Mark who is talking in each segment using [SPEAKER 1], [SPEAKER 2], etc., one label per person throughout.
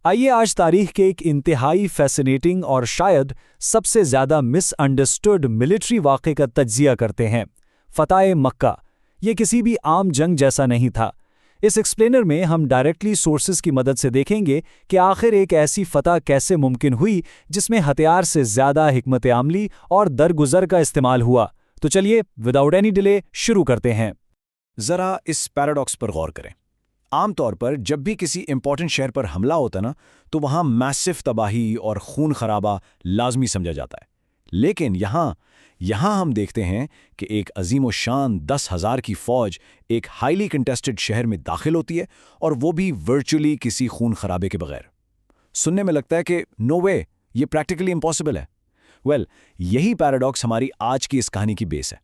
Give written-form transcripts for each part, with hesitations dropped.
[SPEAKER 1] आइए आज तारीख के एक इंतहाई फैसिनेटिंग और शायद सबसे ज़्यादा मिसअंडरस्टूड मिलिट्री वाक़े का तज्जिया करते हैं। फ़तह मक्का। ये किसी भी आम जंग जैसा नहीं था। इस एक्सप्लेनर में हम डायरेक्टली सोर्सेज की मदद से देखेंगे कि आखिर एक ऐसी फ़तह कैसे मुमकिन हुई जिसमें हथियार से ज़्यादा हिकमत अमली और दरगुजर का इस्तेमाल हुआ। तो चलिए विदाउट एनी डिले शुरू करते हैं।
[SPEAKER 2] ज़रा इस पैराडॉक्स पर गौर करें। आमतौर पर जब भी किसी इंपॉर्टेंट शहर पर हमला होता ना, तो वहाँ मैसिव तबाही और खून खराबा लाजमी समझा जाता है। लेकिन यहाँ हम देखते हैं कि एक अजीम शान 10,000 की फौज एक हाईली कंटेस्टेड शहर में दाखिल होती है, और वो भी वर्चुअली किसी खून खराबे के बगैर। सुनने में लगता है कि नो वे, ये प्रैक्टिकली इम्पॉसिबल है। यही पैराडॉक्स हमारी आज की इस कहानी की बेस है।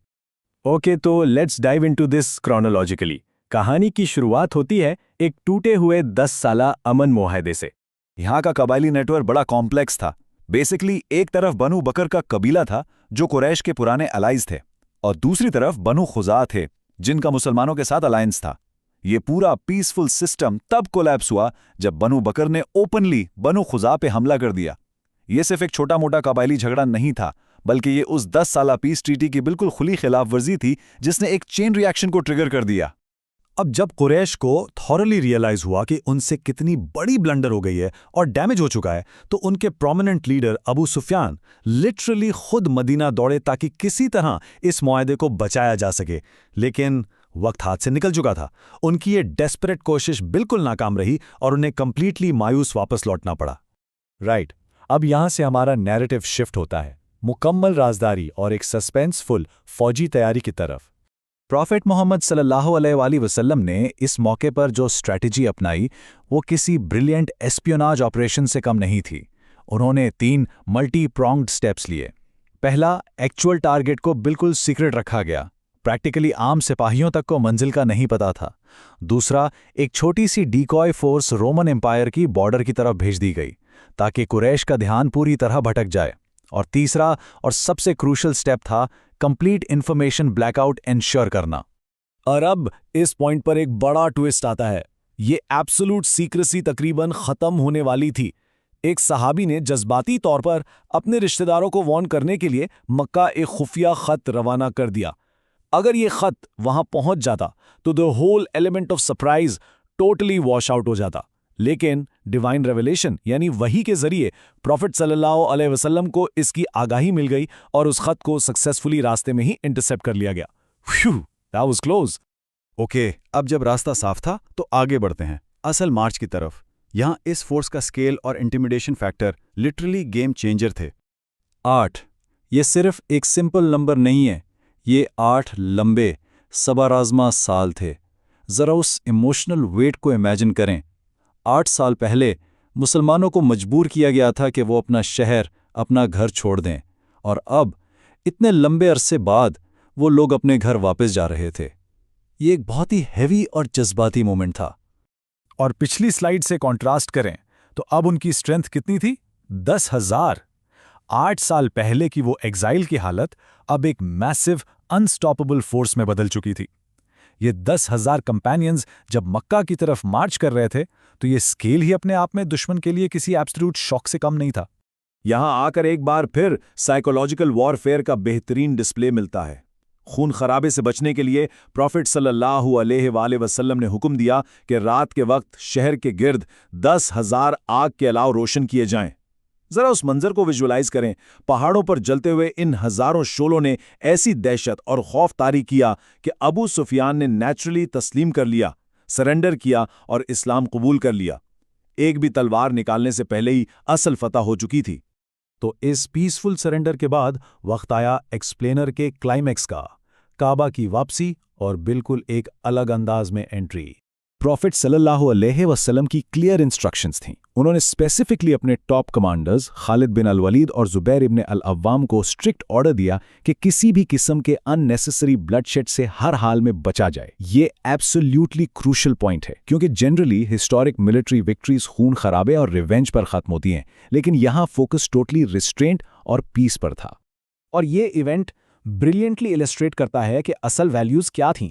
[SPEAKER 3] ओके, तो let's dive into this chronologically. कहानी की शुरुआत होती है एक टूटे हुए 10 साला अमन मुआहदे से।
[SPEAKER 2] यहाँ का कबायली नेटवर्क बड़ा कॉम्प्लेक्स था। बेसिकली एक तरफ बनु बकर का कबीला था जो कुरैश के पुराने अलाइज थे, और दूसरी तरफ बनु खुज़ा थे जिनका मुसलमानों के साथ अलायंस था। ये पूरा पीसफुल सिस्टम तब कोलैप्स हुआ जब बनु बकर ने ओपनली बनु खुज़ा पे हमला कर दिया। ये सिर्फ एक छोटा मोटा कबायली झगड़ा नहीं था, बल्कि ये उस 10 साला पीस ट्रीटी की बिल्कुल खुली खिलाफ वर्जी थी जिसने एक चेन रिएक्शन को ट्रिगर कर दिया।
[SPEAKER 1] अब जब कुरैश को थॉरली रियलाइज हुआ कि उनसे कितनी बड़ी ब्लंडर हो गई है और डैमेज हो चुका है, तो उनके prominent leader Abu Sufyan literally खुद मदीना दौड़े ताकि किसी तरह इस मुआहदे को बचाया जा सके। लेकिन वक्त हाथ से निकल चुका था। उनकी ये डेस्परेट कोशिश बिल्कुल नाकाम रही और उन्हें कंप्लीटली मायूस वापस लौटना पड़ा।
[SPEAKER 3] राइट, अब यहां से हमारा नैरेटिव शिफ्ट होता है मुकम्मल राजदारी और एक सस्पेंसफुल फौजी तैयारी की तरफ। प्रॉफेट मोहम्मद सल्लल्लाहु अलैहि वसल्लम ने इस मौके पर जो स्ट्रैटेजी अपनाई वो किसी ब्रिलियंट एस्पियोनाज ऑपरेशन से कम नहीं थी। उन्होंने 3 मल्टी प्रोंग्ड स्टेप्स लिए। पहला, एक्चुअल टारगेट को बिल्कुल सीक्रेट रखा गया। प्रैक्टिकली आम सिपाहियों तक को मंजिल का नहीं पता था। दूसरा, एक छोटी सी डीकॉय फोर्स रोमन एम्पायर की बॉर्डर की तरफ भेज दी गई ताकि कुरैश का ध्यान पूरी तरह भटक जाए। और तीसरा और सबसे क्रूशल स्टेप था कंप्लीट इंफॉर्मेशन ब्लैकआउट एंश्योर करना।
[SPEAKER 1] और अब इस पॉइंट पर एक बड़ा ट्विस्ट आता है। ये एब्सोल्यूट सीक्रेसी तकरीबन खत्म होने वाली थी। एक सहाबी ने जज्बाती तौर पर अपने रिश्तेदारों को वार्न करने के लिए मक्का एक खुफिया खत रवाना कर दिया। अगर ये खत वहां पहुंच जाता तो the whole element of surprise totally wash out हो जाता। लेकिन डिवाइन रेवलेशन यानी वही के जरिए प्रॉफिट सल्लल्लाहु अलैहि वसल्लम को इसकी आगाही मिल गई और उस खत को सक्सेसफुली रास्ते में ही इंटरसेप्ट कर लिया गया। That was close.
[SPEAKER 3] ओके, अब जब रास्ता साफ था तो आगे बढ़ते हैं असल मार्च की तरफ। यहां इस फोर्स का स्केल और intimidation factor literally game changer थे। 8, ये सिर्फ एक सिंपल नंबर नहीं है, ये 8 लंबे सबाराजमा साल थे। जरा उस इमोशनल वेट को इमेजिन करें। 8 साल पहले मुसलमानों को मजबूर किया गया था कि वो अपना शहर, अपना घर छोड़ दें, और अब इतने लंबे अरसे बाद वो लोग अपने घर वापस जा रहे थे। ये एक बहुत ही हैवी और जज्बाती मोमेंट था।
[SPEAKER 1] और पिछली स्लाइड से कॉन्ट्रास्ट करें तो अब उनकी स्ट्रेंथ कितनी थी? 10,000। 8 साल पहले की वो एग्जाइल की हालत अब एक मैसिव अनस्टॉपेबल फोर्स में बदल चुकी थी। ये 10,000 कंपेनियंस जब मक्का की तरफ मार्च कर रहे थे तो ये स्केल ही अपने आप में दुश्मन के लिए किसी एब्सोल्यूट शॉक से कम नहीं था।
[SPEAKER 2] यहां आकर एक बार फिर साइकोलॉजिकल वॉरफेयर का बेहतरीन डिस्प्ले मिलता है। खून खराबे से बचने के लिए प्रॉफिट सल्लल्लाहु अलैहि वसल्लम ने हुक्म दिया कि रात के वक्त शहर के गिर्द 10,000 आग के अलाव रोशन किए जाएं। जरा उस मंजर को विजुअलाइज करें। पहाड़ों पर जलते हुए इन हजारों शोलों ने ऐसी दहशत और खौफ तारी किया कि अबू सुफियान ने नेचुरली तस्लीम कर लिया, सरेंडर किया और इस्लाम कबूल कर लिया। एक भी तलवार निकालने से पहले ही असल फतह हो चुकी थी।
[SPEAKER 1] तो इस पीसफुल सरेंडर के बाद वक्त आया एक्सप्लेनर के क्लाइमैक्स का, काबा की वापसी और बिल्कुल एक अलग अंदाज में एंट्री।
[SPEAKER 2] प्रॉफिट सल्लल्लाहु अलैहि वसल्लम की क्लियर इंस्ट्रक्शंस थीं। उन्होंने स्पेसिफिकली अपने टॉप कमांडर्स खालिद बिन अल वलीद और जुबैर इब्न अल अव्वाम को स्ट्रिक्ट ऑर्डर दिया कि किसी भी किस्म के अननेसेसरी ब्लडशेड से हर हाल में बचा जाए। ये एब्सोल्यूटली क्रूशल पॉइंट है, क्योंकि जनरली हिस्टोरिक मिलिट्री विक्ट्रीज खून खराबे और रिवेंज पर खत्म होती हैं, लेकिन यहाँ फोकस टोटली रिस्ट्रेंट और पीस पर था।
[SPEAKER 1] और ये इवेंट ब्रिलियंटली इलस्ट्रेट करता है कि असल वैल्यूज क्या थीं।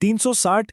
[SPEAKER 4] 360